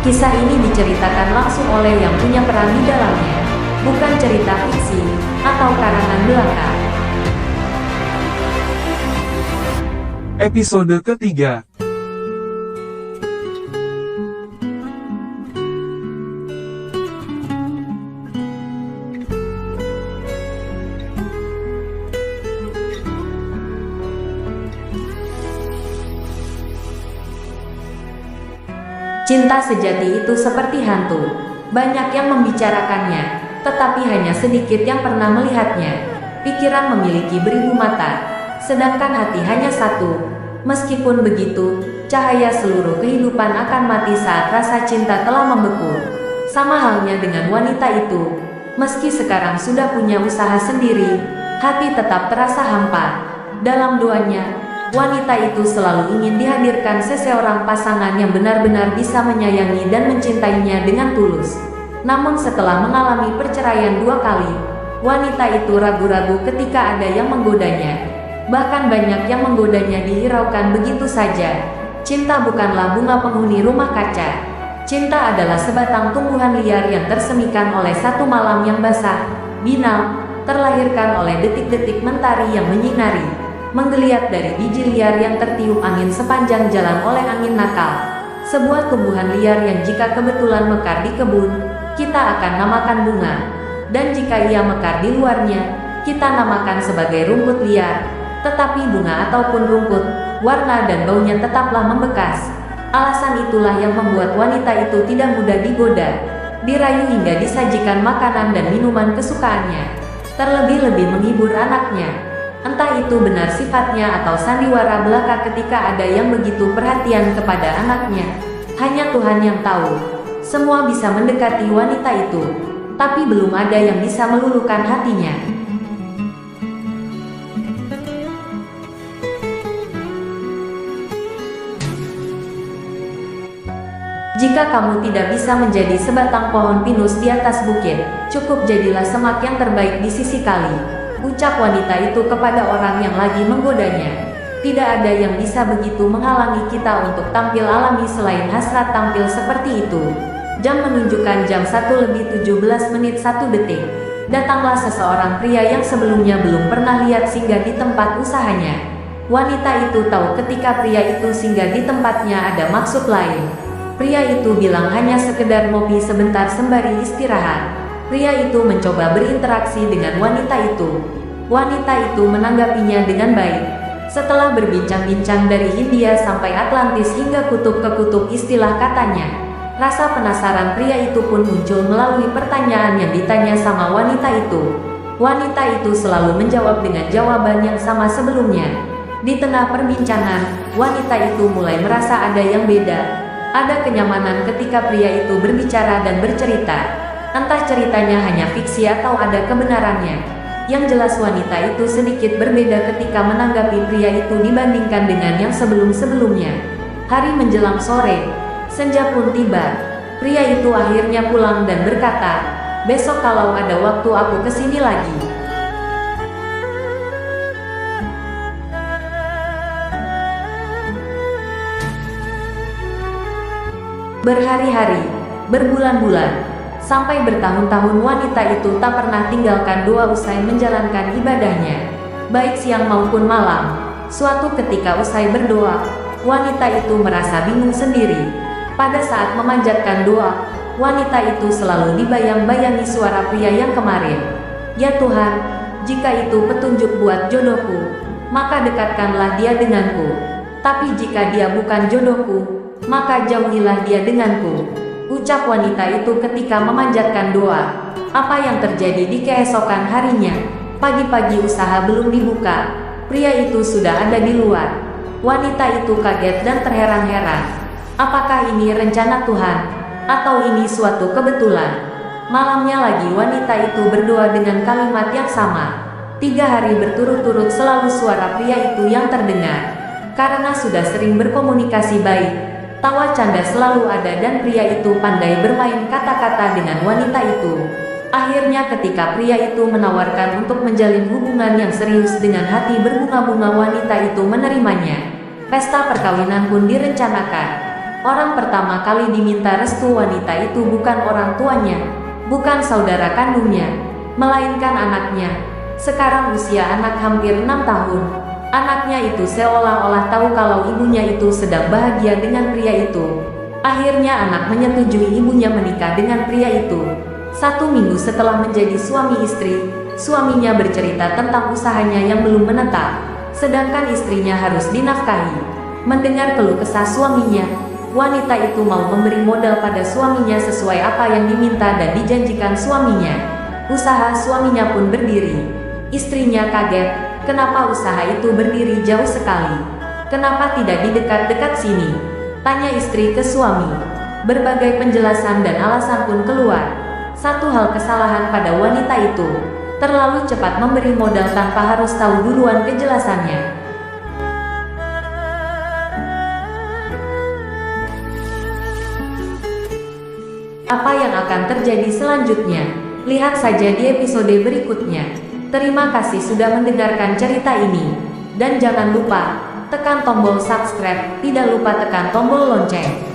Kisah ini diceritakan langsung oleh yang punya peran di dalamnya, bukan cerita fiksi atau karangan belaka. Episode ketiga. Cinta sejati itu seperti hantu. Banyak yang membicarakannya, tetapi hanya sedikit yang pernah melihatnya. Pikiran memiliki beribu mata, sedangkan hati hanya satu. Meskipun begitu, cahaya seluruh kehidupan akan mati saat rasa cinta telah membeku. Sama halnya dengan wanita itu. Meski sekarang sudah punya usaha sendiri, hati tetap terasa hampa. Dalam doanya, wanita itu selalu ingin dihadirkan seseorang pasangan yang benar-benar bisa menyayangi dan mencintainya dengan tulus. Namun setelah mengalami perceraian 2 kali, wanita itu ragu-ragu ketika ada yang menggodanya. Bahkan banyak yang menggodanya dihiraukan begitu saja. Cinta bukanlah bunga penghuni rumah kaca. Cinta adalah sebatang tumbuhan liar yang tersemikan oleh satu malam yang basah, binal, terlahirkan oleh detik-detik mentari yang menyinari, menggeliat dari biji liar yang tertiup angin sepanjang jalan oleh angin nakal. Sebuah tumbuhan liar yang jika kebetulan mekar di kebun, kita akan namakan bunga. Dan jika ia mekar di luarnya, kita namakan sebagai rumput liar. Tetapi bunga ataupun rumput, warna dan baunya tetaplah membekas. Alasan itulah yang membuat wanita itu tidak mudah digoda, dirayu hingga disajikan makanan dan minuman kesukaannya. Terlebih-lebih menghibur anaknya. Entah itu benar sifatnya atau sandiwara belaka ketika ada yang begitu perhatian kepada anaknya. Hanya Tuhan yang tahu. Semua bisa mendekati wanita itu, tapi belum ada yang bisa meluluhkan hatinya. Jika kamu tidak bisa menjadi sebatang pohon pinus di atas bukit, cukup jadilah semak yang terbaik di sisi kali, ucap wanita itu kepada orang yang lagi menggodanya. Tidak ada yang bisa begitu menghalangi kita untuk tampil alami selain hasrat tampil seperti itu. Jam menunjukkan jam 1:17:01. Datanglah seseorang pria yang sebelumnya belum pernah lihat singgah di tempat usahanya. Wanita itu tahu ketika pria itu singgah di tempatnya ada maksud lain. Pria itu bilang hanya sekedar ngopi sebentar sembari istirahat. Pria itu mencoba berinteraksi dengan wanita itu. Wanita itu menanggapinya dengan baik. Setelah berbincang-bincang dari Hindia sampai Atlantis hingga kutub ke kutub istilah katanya, rasa penasaran pria itu pun muncul melalui pertanyaan yang ditanya sama wanita itu. Wanita itu selalu menjawab dengan jawaban yang sama sebelumnya. Di tengah perbincangan, wanita itu mulai merasa ada yang beda. Ada kenyamanan ketika pria itu berbicara dan bercerita. Entah ceritanya hanya fiksi atau ada kebenarannya. Yang jelas wanita itu sedikit berbeda ketika menanggapi pria itu dibandingkan dengan yang sebelum-sebelumnya. Hari menjelang sore, senja pun tiba. Pria itu akhirnya pulang dan berkata, "Besok kalau ada waktu aku kesini lagi." Berhari-hari, berbulan-bulan, sampai bertahun-tahun wanita itu tak pernah tinggalkan doa usai menjalankan ibadahnya, baik siang maupun malam. Suatu ketika usai berdoa, wanita itu merasa bingung sendiri. Pada saat memanjatkan doa, wanita itu selalu dibayang-bayangi suara pria yang kemarin. "Ya Tuhan, jika itu petunjuk buat jodohku, maka dekatkanlah dia denganku. Tapi jika dia bukan jodohku, maka jauhilah dia denganku," ucap wanita itu ketika memanjatkan doa. Apa yang terjadi di keesokan harinya? Pagi-pagi usaha belum dibuka, pria itu sudah ada di luar. Wanita itu kaget dan terheran-heran. Apakah ini rencana Tuhan? Atau ini suatu kebetulan? Malamnya lagi wanita itu berdoa dengan kalimat yang sama. 3 hari berturut-turut selalu suara pria itu yang terdengar. Karena sudah sering berkomunikasi baik, tawa canda selalu ada dan pria itu pandai bermain kata-kata dengan wanita itu. Akhirnya ketika pria itu menawarkan untuk menjalin hubungan yang serius dengan hati berbunga-bunga, wanita itu menerimanya. Pesta perkawinan pun direncanakan. Orang pertama kali diminta restu wanita itu bukan orang tuanya, bukan saudara kandungnya, melainkan anaknya. Sekarang usia anak hampir 6 tahun. Anaknya itu seolah-olah tahu kalau ibunya itu sedang bahagia dengan pria itu. Akhirnya anak menyetujui ibunya menikah dengan pria itu. 1 minggu setelah menjadi suami istri, suaminya bercerita tentang usahanya yang belum menetap, sedangkan istrinya harus dinafkahi. Mendengar keluh kesah suaminya, wanita itu mau memberi modal pada suaminya sesuai apa yang diminta dan dijanjikan suaminya. Usaha suaminya pun berdiri. Istrinya kaget, kenapa usaha itu berdiri jauh sekali? Kenapa tidak di dekat-dekat sini? Tanya istri ke suami. Berbagai penjelasan dan alasan pun keluar. Satu hal kesalahan pada wanita itu, terlalu cepat memberi modal tanpa harus tahu duluan kejelasannya. Apa yang akan terjadi selanjutnya? Lihat saja di episode berikutnya. Terima kasih sudah mendengarkan cerita ini. Dan jangan lupa, tekan tombol subscribe, tidak lupa tekan tombol lonceng.